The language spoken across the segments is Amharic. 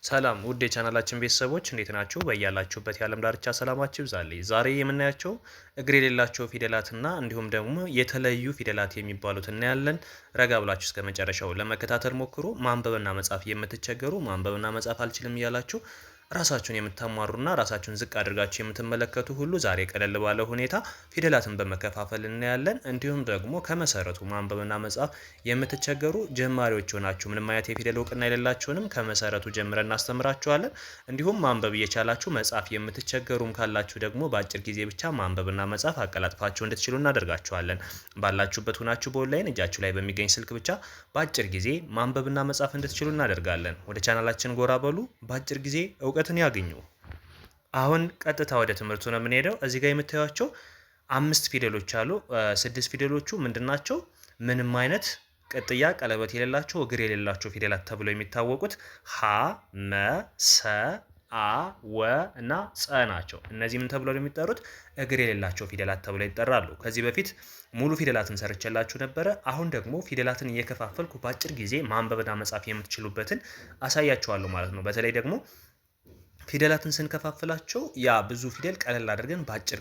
ሰላም ውድ የቻናላችን ቤተሰቦች እንዴት ናችሁ? በያላችሁበት የዓለም ዳርቻ ሰላማችሁ ይብዛልኝ። ዛሬ የምናያቸው እግር የሌላቸው ፊደላትና እንዲሁም ደግሞ የተለዩ ፊደላት የሚባሉት እናያለን። ረጋ ብላችሁ እስከ መጨረሻው ለመከታተል ሞክሩ። ማንበብና መጻፍ የምትቸገሩ ማንበብና መጻፍ አልችልም እያላችሁ ራሳችሁን የምታማሩና ራሳችሁን ዝቅ አድርጋችሁ የምትመለከቱ ሁሉ ዛሬ ቀለል ባለ ሁኔታ ፊደላትን በመከፋፈል እናያለን። እንዲሁም ደግሞ ከመሰረቱ ማንበብና መጻፍ የምትቸገሩ ጀማሪዎች ሆናችሁ ምንም አይነት የፊደል እውቅና የሌላችሁንም ከመሰረቱ ጀምረን እናስተምራችኋለን። እንዲሁም ማንበብ እየቻላችሁ መጻፍ የምትቸገሩም ካላችሁ ደግሞ በአጭር ጊዜ ብቻ ማንበብና መጻፍ አቀላጥፋችሁ እንድትችሉ እናደርጋችኋለን። ባላችሁበት ሆናችሁ በኦንላይን እጃችሁ ላይ በሚገኝ ስልክ ብቻ በአጭር ጊዜ ማንበብና መጻፍ እንድትችሉ እናደርጋለን። ወደ ቻናላችን ጎራ በሉ። በአጭር ጊዜ እውቀትን ያገኙ። አሁን ቀጥታ ወደ ትምህርቱ ነው የምንሄደው። እዚህ ጋር የምታዩቸው 5 ፊደሎች አሉ። 6 ፊደሎቹ ምንድናቸው? ምንም አይነት ቅጥያ ቀለበት የሌላቸው እግር የሌላቸው ፊደላት ተብለው የሚታወቁት ሀ፣ መ፣ ሰ፣ አ፣ ወ እና ጸ ናቸው። እነዚህ ምን ተብለው የሚጠሩት? እግር የሌላቸው ፊደላት ተብለው ይጠራሉ። ከዚህ በፊት ሙሉ ፊደላትን ሰርቼላችሁ ነበረ። አሁን ደግሞ ፊደላትን እየከፋፈልኩ በአጭር ጊዜ ማንበብና መጻፍ የምትችሉበትን አሳያችኋለሁ ማለት ነው። በተለይ ደግሞ ፊደላትን ስንከፋፍላቸው ያ ብዙ ፊደል ቀለል አድርገን በአጭር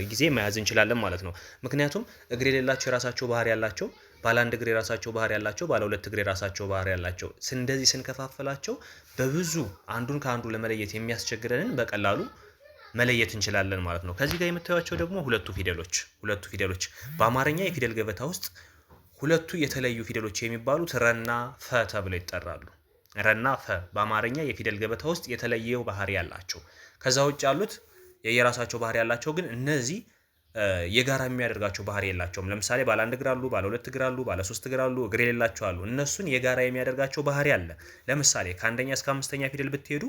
ጊዜ መያዝ እንችላለን ማለት ነው። ምክንያቱም እግር የሌላቸው የራሳቸው ባህሪ ያላቸው፣ ባለ አንድ እግር የራሳቸው ባህሪ ያላቸው፣ ባለ ሁለት እግር የራሳቸው ባህሪ ያላቸው እንደዚህ ስንከፋፍላቸው በብዙ አንዱን ከአንዱ ለመለየት የሚያስቸግረንን በቀላሉ መለየት እንችላለን ማለት ነው። ከዚህ ጋር የምታዩቸው ደግሞ ሁለቱ ፊደሎች በአማርኛ የፊደል ገበታ ውስጥ ሁለቱ የተለዩ ፊደሎች የሚባሉት ረና ፈ ተብለው ይጠራሉ። ረና ፈ በአማርኛ የፊደል ገበታ ውስጥ የተለየው ባህሪ ያላቸው። ከዛ ውጭ ያሉት የየራሳቸው ባህሪ ያላቸው፣ ግን እነዚህ የጋራ የሚያደርጋቸው ባህሪ የላቸውም። ለምሳሌ ባለ አንድ እግር አሉ፣ ባለ ሁለት እግር አሉ፣ ባለ ሶስት እግር አሉ፣ እግር የሌላቸው አሉ። እነሱን የጋራ የሚያደርጋቸው ባህሪ አለ። ለምሳሌ ከአንደኛ እስከ አምስተኛ ፊደል ብትሄዱ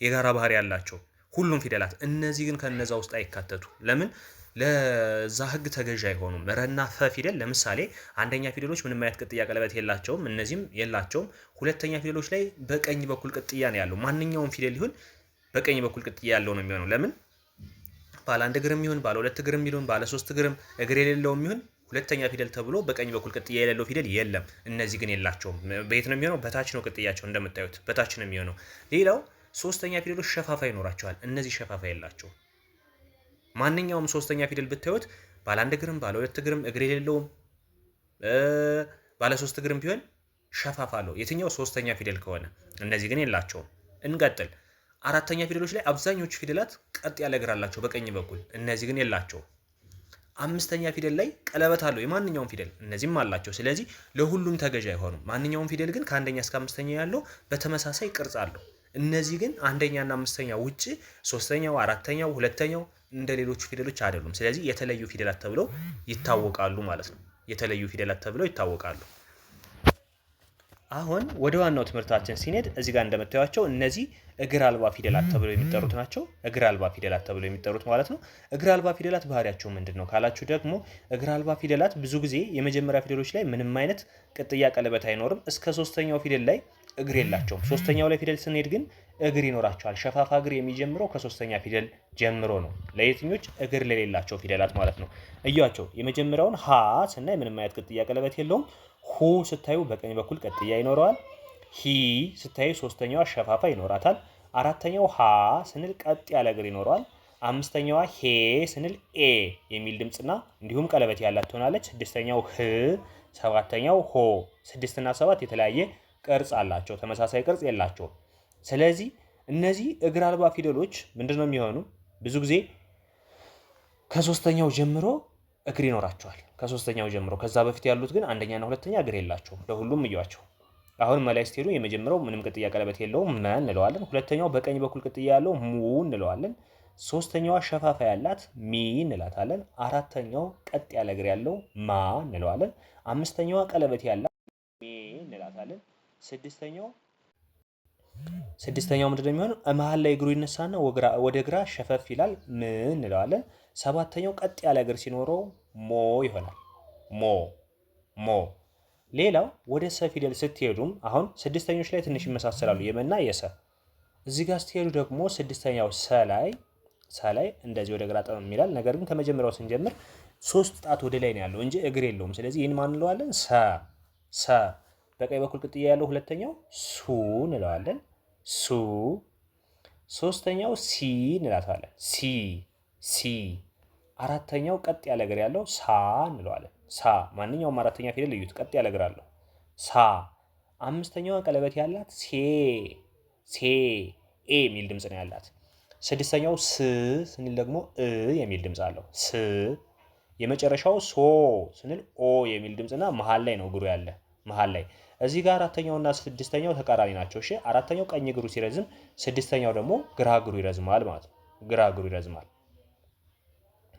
የጋራ ባህሪ ያላቸው ሁሉም ፊደላት። እነዚህ ግን ከነዛ ውስጥ አይካተቱ። ለምን? ለዛ ህግ ተገዥ አይሆኑም። ረና ፈ ፊደል ለምሳሌ አንደኛ ፊደሎች ምንም አይነት ቅጥያ ቀለበት የላቸውም፣ እነዚህም የላቸውም። ሁለተኛ ፊደሎች ላይ በቀኝ በኩል ቅጥያ ነው ያለው። ማንኛውም ፊደል ይሁን በቀኝ በኩል ቅጥያ ያለው ነው የሚሆነው። ለምን? ባለ አንድ እግርም ይሁን ባለ ሁለት እግርም ይሁን ባለ ሶስት እግርም እግር የሌለውም ይሁን ሁለተኛ ፊደል ተብሎ በቀኝ በኩል ቅጥያ የሌለው ፊደል የለም። እነዚህ ግን የላቸውም። በየት ነው የሚሆነው? በታች ነው ቅጥያቸው። እንደምታዩት በታች ነው የሚሆነው። ሌላው ሶስተኛ ፊደሎች ሸፋፋ ይኖራቸዋል። እነዚህ ሸፋፋ የላቸውም። ማንኛውም ሶስተኛ ፊደል ብታዩት ባለ አንድ እግርም ባለ ሁለት እግርም እግር የሌለውም ባለ ሶስት እግርም ቢሆን ሸፋፋ አለው የትኛው ሶስተኛ ፊደል ከሆነ። እነዚህ ግን የላቸውም። እንቀጥል። አራተኛ ፊደሎች ላይ አብዛኞቹ ፊደላት ቀጥ ያለ እግር አላቸው በቀኝ በኩል። እነዚህ ግን የላቸውም። አምስተኛ ፊደል ላይ ቀለበት አለው የማንኛውም ፊደል። እነዚህም አላቸው። ስለዚህ ለሁሉም ተገዥ አይሆኑም። ማንኛውም ፊደል ግን ከአንደኛ እስከ አምስተኛ ያለው በተመሳሳይ ቅርጽ አለው። እነዚህ ግን አንደኛና አምስተኛ ውጪ ሶስተኛው፣ አራተኛው፣ ሁለተኛው እንደ ሌሎቹ ፊደሎች አይደሉም። ስለዚህ የተለዩ ፊደላት ተብለው ይታወቃሉ ማለት ነው። የተለዩ ፊደላት ተብለው ይታወቃሉ። አሁን ወደ ዋናው ትምህርታችን ሲኔድ እዚህ ጋር እንደምታዩቸው እነዚህ እግር አልባ ፊደላት ተብለው የሚጠሩት ናቸው። እግር አልባ ፊደላት ተብለው የሚጠሩት ማለት ነው። እግር አልባ ፊደላት ባህሪያቸው ምንድን ነው ካላችሁ ደግሞ እግር አልባ ፊደላት ብዙ ጊዜ የመጀመሪያ ፊደሎች ላይ ምንም አይነት ቅጥያ ቀለበት አይኖርም። እስከ ሶስተኛው ፊደል ላይ እግር የላቸውም። ሶስተኛው ላይ ፊደል ስንሄድ ግን እግር ይኖራቸዋል። ሸፋፋ እግር የሚጀምረው ከሶስተኛ ፊደል ጀምሮ ነው። ለየትኞች? እግር ለሌላቸው ፊደላት ማለት ነው። እያቸው የመጀመሪያውን ሀ ስናይ ምንም አይነት ቅጥያ ቀለበት የለውም። ሁ ስታዩ በቀኝ በኩል ቅጥያ ይኖረዋል። ሂ ስታዩ ሶስተኛዋ ሸፋፋ ይኖራታል። አራተኛው ሀ ስንል ቀጥ ያለ እግር ይኖረዋል። አምስተኛዋ ሄ ስንል ኤ የሚል ድምፅና እንዲሁም ቀለበት ያላት ትሆናለች። ስድስተኛው ህ፣ ሰባተኛው ሆ። 6 እና 7 የተለያየ ቅርጽ አላቸው። ተመሳሳይ ቅርጽ የላቸውም። ስለዚህ እነዚህ እግር አልባ ፊደሎች ምንድነው የሚሆኑ? ብዙ ጊዜ ከሶስተኛው ጀምሮ እግር ይኖራቸዋል። ከሶስተኛው ጀምሮ ከዛ በፊት ያሉት ግን አንደኛና ሁለተኛ እግር የላቸውም። ለሁሉም እያቸው። አሁን መላይ ስትሄዱ የመጀመሪያው ምንም ቅጥያ ቀለበት የለውም መ እንለዋለን። ሁለተኛው በቀኝ በኩል ቅጥያ ያለው ሙ እንለዋለን። ሶስተኛዋ ሸፋፋ ያላት ሚ እንላታለን። አራተኛው ቀጥ ያለ እግር ያለው ማ እንለዋለን። አምስተኛዋ ቀለበት ያላት ሜ እንላታለን። ስድስተኛው ምንድነው የሚሆነው? መሀል ላይ እግሩ ይነሳና ወደ ግራ ሸፈፍ ይላል ምን እንለዋለን። ሰባተኛው ቀጥ ያለ እግር ሲኖረው ሞ ይሆናል። ሞ። ሌላው ወደ ሰ ፊደል ስትሄዱም አሁን ስድስተኞች ላይ ትንሽ ይመሳሰላሉ የመና የሰ። እዚህ ጋር ስትሄዱ ደግሞ ስድስተኛው ሰ ላይ እንደዚህ ወደ ግራ ጠመም ይላል። ነገር ግን ከመጀመሪያው ስንጀምር 3 ጣት ወደ ላይ ነው ያለው እንጂ እግር የለውም። ስለዚህ ይህን ማን እንለዋለን? ሰ። በቀኝ በኩል ቅጥያ ያለው ሁለተኛው ሱ እንለዋለን። ሱ። ሶስተኛው ሲ እንላታለን። ሲ ሲ። አራተኛው ቀጥ ያለ እግር ያለው ሳ እንለዋለን። ሳ። ማንኛውም አራተኛ ፊደል እዩት፣ ቀጥ ያለ እግር አለው። ሳ። አምስተኛዋ ቀለበት ያላት ሴ ሴ። ኤ የሚል ድምፅ ነው ያላት። ስድስተኛው ስ ስንል ደግሞ እ የሚል ድምፅ አለው። ስ። የመጨረሻው ሶ ስንል ኦ የሚል ድምፅና መሀል ላይ ነው እግሩ ያለ መሀል ላይ። እዚህ ጋር አራተኛውና ስድስተኛው ተቃራኒ ናቸው። እሺ አራተኛው ቀኝ እግሩ ሲረዝም፣ ስድስተኛው ደግሞ ግራ እግሩ ይረዝማል ማለት ነው። ግራ እግሩ ይረዝማል።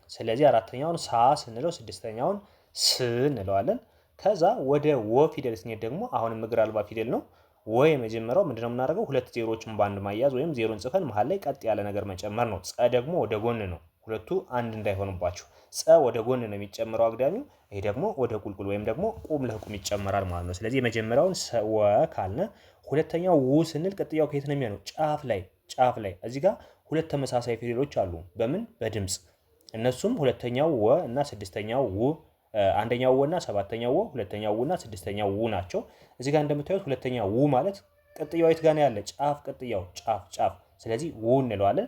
ስለዚህ አራተኛውን ሳ ስንለው ስድስተኛውን ስ እንለዋለን። ከዛ ወደ ወ ፊደል ስንሄድ ደግሞ አሁንም እግር አልባ ፊደል ነው። ወ የመጀመሪያው ምንድነው የምናደርገው? ሁለት ዜሮችን በአንድ ማያዝ ወይም ዜሮን ጽፈን መሀል ላይ ቀጥ ያለ ነገር መጨመር ነው። ጸ ደግሞ ወደ ጎን ነው። ሁለቱ አንድ እንዳይሆንባችሁ ጸ ወደ ጎን ነው የሚጨምረው አግዳሚው። ይሄ ደግሞ ወደ ቁልቁል ወይም ደግሞ ቁም ለቁም ይጨመራል ማለት ነው። ስለዚህ የመጀመሪያውን ወ ካልነ፣ ሁለተኛው ው ስንል ቅጥያው ከየት ነው የሚሆነው? ጫፍ ላይ እዚህ ጋር ሁለት ተመሳሳይ ፊደሎች አሉ። በምን? በድምፅ። እነሱም ሁለተኛው ወ እና ስድስተኛው ው፣ አንደኛው ወ እና ሰባተኛው ወ፣ ሁለተኛው ው እና ስድስተኛው ው ናቸው። እዚህ ጋር እንደምታዩት ሁለተኛው ው ማለት ቅጥያው የት ጋር ነው ያለ? ጫፍ። ቅጥያው ጫፍ። ስለዚህ ው እንለዋለን።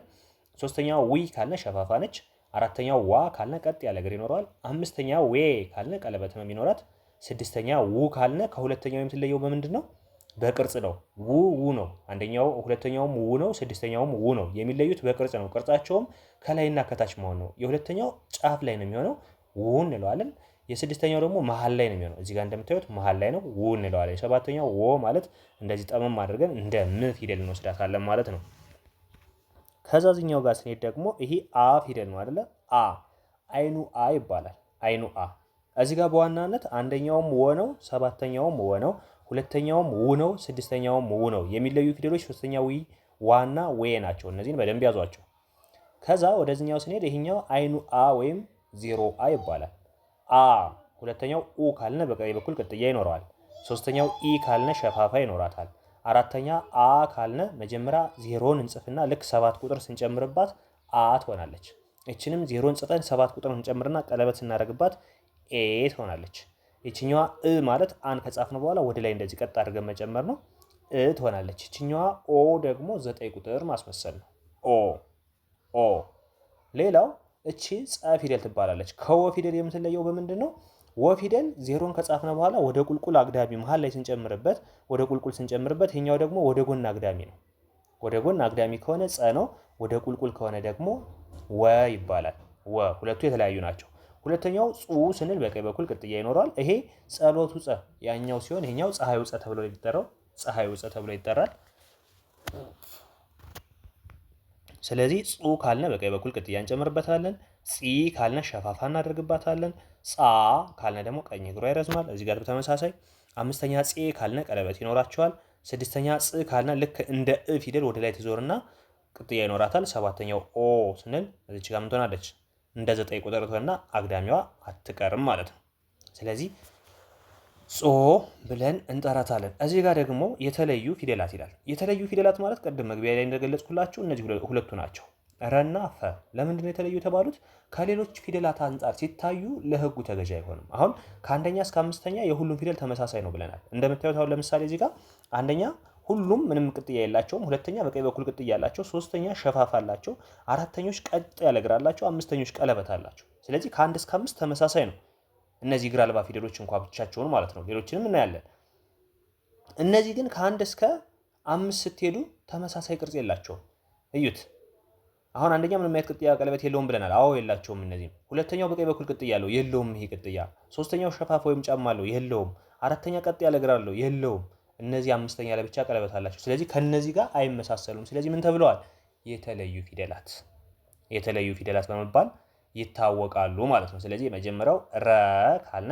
ሶስተኛው ዊ ካልነ ሸፋፋ ነች። አራተኛው ዋ ካልነ ቀጥ ያለ እግር ይኖረዋል። አምስተኛው ዌ ካልነ ቀለበት ነው የሚኖራት። ስድስተኛ ው ካልነ ከሁለተኛው የምትለየው በምንድን ነው? በቅርጽ ነው። ው ነው። አንደኛው ሁለተኛውም ው ነው፣ ስድስተኛውም ው ነው። የሚለዩት በቅርጽ ነው። ቅርጻቸውም ከላይና ከታች መሆን ነው። የሁለተኛው ጫፍ ላይ ነው የሚሆነው፣ ው እንለዋለን። የስድስተኛው ደግሞ መሀል ላይ ነው የሚሆነው። እዚህ ጋር እንደምታዩት መሀል ላይ ነው፣ ው እንለዋለን። የሰባተኛው ወ ማለት እንደዚህ ጠመም አድርገን እንደ ም ፊደል እንወስዳታለን ማለት ነው። ከዛዝኛው ጋር ስንሄድ ደግሞ ይሄ አ ፊደል ነው አይደለ? አ አይኑ አ ይባላል። አይኑ አ። እዚህ ጋር በዋናነት አንደኛውም ወ ነው፣ ሰባተኛውም ወ ነው፣ ሁለተኛውም ው ነው፣ ስድስተኛውም ው ነው። የሚለዩ ፊደሎች ሶስተኛው ዋና ዌ ናቸው። እነዚህን በደንብ ያዟቸው። ከዛ ወደዚህኛው ስንሄድ ይሄኛው አይኑ አ ወይም ዜሮ አ ይባላል። አ። ሁለተኛው ኡ ካልነ በቀኝ በኩል ቅጥያ ይኖረዋል። ሶስተኛው ኢ ካልነ ሸፋፋ ይኖራታል። አራተኛ አ ካልነ መጀመሪያ ዜሮን እንጽፍና ልክ 7 ቁጥር ስንጨምርባት አ ትሆናለች። እችንም ዜሮን ጽፈን 7 ቁጥር እንጨምርና ቀለበት ስናደርግባት ኤ ትሆናለች። እችኛዋ እ ማለት አን ከጻፍን በኋላ ወደ ላይ እንደዚህ ቀጥ አድርገን መጨመር ነው። እ ትሆናለች። እችኛዋ ኦ ደግሞ 9 ቁጥር ማስመሰል ነው። ኦ። ሌላው እቺ ጸ ፊደል ትባላለች። ከወ ፊደል የምትለየው በምንድን ነው? ወ ፊደል ዜሮን ከጻፍነ በኋላ ወደ ቁልቁል አግዳሚ መሀል ላይ ስንጨምርበት ወደ ቁልቁል ስንጨምርበት፣ ይሄኛው ደግሞ ወደ ጎን አግዳሚ ነው። ወደ ጎን አግዳሚ ከሆነ ጸ ነው። ወደ ቁልቁል ከሆነ ደግሞ ወ ይባላል። ወ። ሁለቱ የተለያዩ ናቸው። ሁለተኛው ጹ ስንል በቀኝ በኩል ቅጥያ ይኖረዋል። ይሄ ጸሎቱ ጸ ያኛው ሲሆን ይሄኛው ፀሐዩ ጸ ተብሎ ይጠራል። ፀሐዩ ጸ ተብሎ ይጠራል። ስለዚህ ጹ ካልነ በቀኝ በኩል ቅጥያ እንጨምርበታለን። ጺ ካልነ ሸፋፋ እናደርግባታለን። ጻ ካልነ ደግሞ ቀኝ እግሯ ይረዝማል። እዚህ ጋር በተመሳሳይ አምስተኛ ጼ ካልነ ቀለበት ይኖራቸዋል። ስድስተኛ ጽ ካልነ ልክ እንደ እ ፊደል ወደ ላይ ትዞርና ቅጥያ ይኖራታል። ሰባተኛው ኦ ስንል እዚች ጋር ምን ትሆናለች? እንደ 9 ቁጥር ትሆንና አግዳሚዋ አትቀርም ማለት ነው። ስለዚህ ጾ ብለን እንጠራታለን። እዚህ ጋር ደግሞ የተለዩ ፊደላት ይላል። የተለዩ ፊደላት ማለት ቅድም መግቢያ ላይ እንደገለጽኩላችሁ እነዚህ ሁለቱ ናቸው፣ ረና ፈ። ለምንድን ነው የተለዩ የተባሉት? ከሌሎች ፊደላት አንጻር ሲታዩ ለህጉ ተገዥ አይሆንም። አሁን ከአንደኛ እስከ አምስተኛ የሁሉም ፊደል ተመሳሳይ ነው ብለናል። እንደምታዩት አሁን ለምሳሌ እዚህ ጋር አንደኛ ሁሉም ምንም ቅጥያ የላቸውም። ሁለተኛ በቀኝ በኩል ቅጥያ አላቸው። ሶስተኛ ሸፋፋ አላቸው። አራተኞች ቀጥ ያለ እግር አላቸው። አምስተኞች ቀለበት አላቸው። ስለዚህ ከ1 እስከ 5 ተመሳሳይ ነው። እነዚህ እግር አልባ ፊደሎች እንኳን ብቻቸውን ማለት ነው። ሌሎችንም እናያለን። እነዚህ ግን ከ1 እስከ 5 ስትሄዱ ተመሳሳይ ቅርጽ የላቸውም። እዩት። አሁን አንደኛ ምንም አይነት ቅጥያ ቀለበት የለውም ብለናል። አዎ የላቸውም። እነዚህም ሁለተኛው በቀኝ በኩል ቅጥያ አለው፣ የለውም ይሄ ቅጥያ። ሶስተኛው ሸፋፋ ወይም ጫማ አለው፣ የለውም። አራተኛ ቀጥ ያለ እግር አለው፣ የለውም። እነዚህ አምስተኛ ለብቻ ቀለበት አላቸው። ስለዚህ ከነዚህ ጋር አይመሳሰሉም። ስለዚህ ምን ተብለዋል? የተለዩ ፊደላት። የተለዩ ፊደላት በመባል ይታወቃሉ ማለት ነው። ስለዚህ የመጀመሪያው ረ ካልነ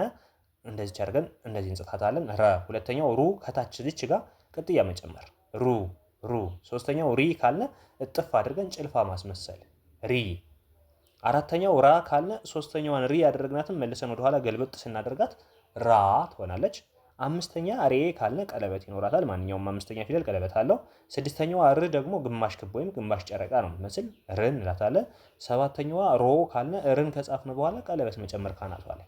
እንደዚህ አድርገን እንደዚህ እንጽፋታለን። ረ። ሁለተኛው ሩ ከታች ዝች ጋር ቅጥያ መጨመር ሩ። ሶስተኛው ሪ ካልነ እጥፍ አድርገን ጭልፋ ማስመሰል ሪ። አራተኛው ራ ካልነ ሶስተኛዋን ሪ ያደረግናትን መልሰን ወደኋላ ገልበጥ ስናደርጋት ራ ትሆናለች። አምስተኛ ሬ ካልነ ቀለበት ይኖራታል። ማንኛውም አምስተኛ ፊደል ቀለበት አለው። ስድስተኛዋ ር ደግሞ ግማሽ ክብ ወይም ግማሽ ጨረቃ ነው የምትመስል ር እንላታለን። ሰባተኛዋ ሮ ካልነ ርን ከጻፍን በኋላ ቀለበት መጨመር ካናቷ ላይ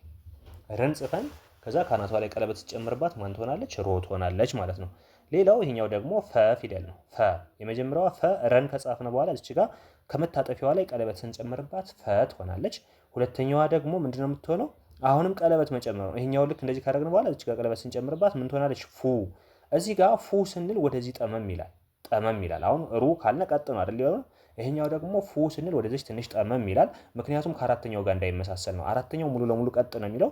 ርን ጽፈን ከዛ ካናቷ ላይ ቀለበት ሲጨምርባት ማን ትሆናለች? ሮ ትሆናለች ማለት ነው። ሌላው ይሄኛው ደግሞ ፈ ፊደል ነው። ፈ የመጀመሪያዋ ፈ ረን ከጻፍን በኋላ እዚች ጋር ከመታጠፊያዋ ላይ ቀለበት ስንጨምርባት ፈ ትሆናለች። ሁለተኛዋ ደግሞ ምንድነው የምትሆነው? አሁንም ቀለበት መጨመር ነው። ይሄኛው ልክ እንደዚህ ካደረግን በኋላ እዚች ጋር ቀለበት ስንጨምርባት ምን ትሆናለች? ፉ። እዚህ ጋር ፉ ስንል ወደዚህ ጠመም ይላል። ጠመም ይላል። አሁን ሩ ካልነ ቀጥ ነው አይደል? ይሆነ። ይሄኛው ደግሞ ፉ ስንል ወደዚህ ትንሽ ጠመም ይላል። ምክንያቱም ከአራተኛው ጋር እንዳይመሳሰል ነው። አራተኛው ሙሉ ለሙሉ ቀጥ ነው የሚለው።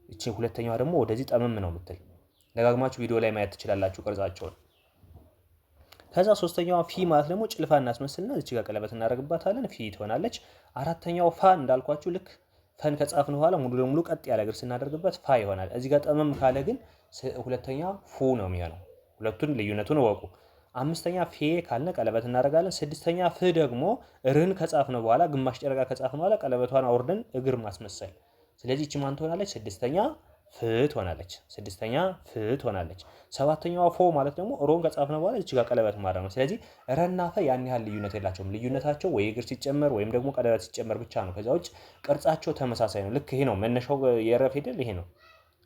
እቺ ሁለተኛዋ ደግሞ ወደዚህ ጠመም ነው የምትል። ደጋግማችሁ ቪዲዮ ላይ ማየት ትችላላችሁ ቅርጻቸውን። ከዛ ሶስተኛዋ ፊ ማለት ደግሞ ጭልፋ እናስመስልና እዚህ ጋር ቀለበት እናደርግባታለን። ፊ ትሆናለች። አራተኛው ፋ እንዳልኳችሁ ልክ ፈን ከጻፍን በኋላ ሙሉ ለሙሉ ቀጥ ያለ እግር ስናደርግበት ፋ ይሆናል። እዚህ ጋር ጠመም ካለ ግን ሁለተኛ ፉ ነው የሚሆነው። ሁለቱን ልዩነቱን እወቁ። አምስተኛ ፌ ካልነ ቀለበት እናደርጋለን። ስድስተኛ ፍ ደግሞ ርን ከጻፍን በኋላ ግማሽ ጨረቃ ከጻፍን በኋላ ቀለበቷን አውርደን እግር ማስመሰል። ስለዚህ እቺ ማን ትሆናለች? ስድስተኛ ፍ ትሆናለች። ስድስተኛ ፍ ትሆናለች። ሰባተኛዋ ፎ ማለት ደግሞ ሮን ከጻፍን በኋላ እቺ ጋር ቀለበት ማድረግ ነው። ስለዚህ ረና ፈ ያን ያህል ልዩነት የላቸውም። ልዩነታቸው ወይ እግር ሲጨመር ወይም ደግሞ ቀለበት ሲጨመር ብቻ ነው። ከዛ ውጭ ቅርጻቸው ተመሳሳይ ነው። ልክ ይሄ ነው መነሻው የረ ፊደል ይሄ ነው።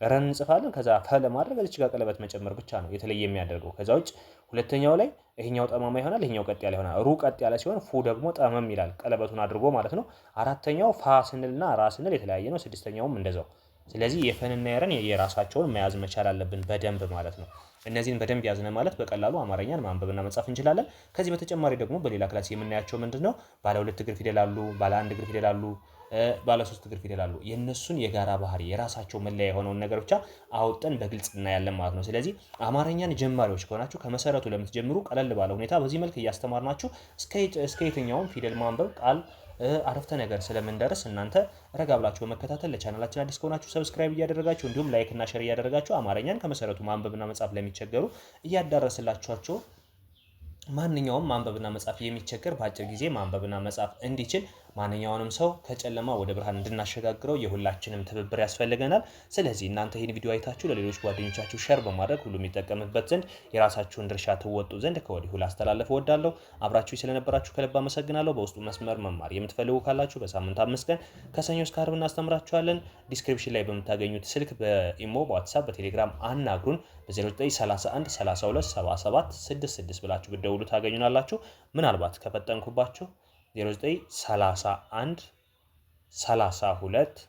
ረን እንጽፋለን። ከዛ ፈ ለማድረግ እዚች ጋር ቀለበት መጨመር ብቻ ነው የተለየ የሚያደርገው። ከዛ ውጭ ሁለተኛው ላይ ይሄኛው ጠማማ ይሆናል፣ ይሄኛው ቀጥ ያለ ይሆናል። ሩ ቀጥ ያለ ሲሆን ፉ ደግሞ ጠመም ይላል ቀለበቱን አድርጎ ማለት ነው። አራተኛው ፋ ስንልና ራ ስንል የተለያየ ነው። ስድስተኛውም እንደዛው። ስለዚህ የፈንና የረን የራሳቸውን መያዝ መቻል አለብን በደንብ ማለት ነው። እነዚህን በደንብ ያዝነ ማለት በቀላሉ አማርኛን ማንበብና መጻፍ እንችላለን። ከዚህ በተጨማሪ ደግሞ በሌላ ክላስ የምናያቸው ምንድነው? ባለ 2 እግር ፊደል አሉ፣ ባለ 1 እግር ፊደል አሉ፣ ባለ 3 እግር ፊደል አሉ። የነሱን የጋራ ባህሪ የራሳቸው መለያ የሆነውን ነገር ብቻ አውጠን በግልጽ እናያለን ማለት ነው። ስለዚህ አማርኛን ጀማሪዎች ከሆናችሁ ከመሰረቱ ለምትጀምሩ ቀለል ባለ ሁኔታ በዚህ መልክ እያስተማርናችሁ እስከ የትኛውም ፊደል ማንበብ ቃል አረፍተ ነገር ስለምንደርስ እናንተ ረጋ ብላችሁ በመከታተል ለቻናላችን አዲስ ከሆናችሁ ሰብስክራይብ እያደረጋችሁ እንዲሁም ላይክ እና ሼር እያደረጋችሁ አማርኛን ከመሰረቱ ማንበብና መጻፍ ለሚቸገሩ እያዳረስላችኋቸው ማንኛውም ማንበብና መጻፍ የሚቸገር በአጭር ጊዜ ማንበብና መጻፍ እንዲችል ማንኛውንም ሰው ከጨለማ ወደ ብርሃን እንድናሸጋግረው የሁላችንም ትብብር ያስፈልገናል። ስለዚህ እናንተ ይህን ቪዲዮ አይታችሁ ለሌሎች ጓደኞቻችሁ ሼር በማድረግ ሁሉም የሚጠቀምበት ዘንድ የራሳችሁን ድርሻ ትወጡ ዘንድ ከወዲሁ ላስተላልፍ እወዳለሁ። አብራችሁ ስለነበራችሁ ከልብ አመሰግናለሁ። በውስጡ መስመር መማር የምትፈልጉ ካላችሁ በሳምንት 5 ቀን ከሰኞ እስከ ዓርብ እናስተምራችኋለን። ዲስክሪፕሽን ላይ በምታገኙት ስልክ በኢሞ፣ በዋትስአፕ፣ በቴሌግራም አናግሩን። በ0931 32 77 66 ብላችሁ ብትደውሉ ታገኙናላችሁ። ምናልባት ከፈጠንኩባችሁ 0931 32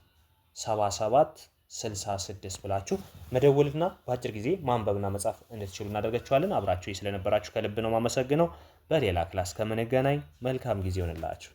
77 66 ብላችሁ መደወልና በአጭር ጊዜ ማንበብና መጻፍ እንድትችሉ እናደርጋችኋለን። አብራችሁ ስለነበራችሁ ከልብ ነው ማመሰግነው። በሌላ ክላስ ከምንገናኝ መልካም ጊዜ ይሆንላችሁ።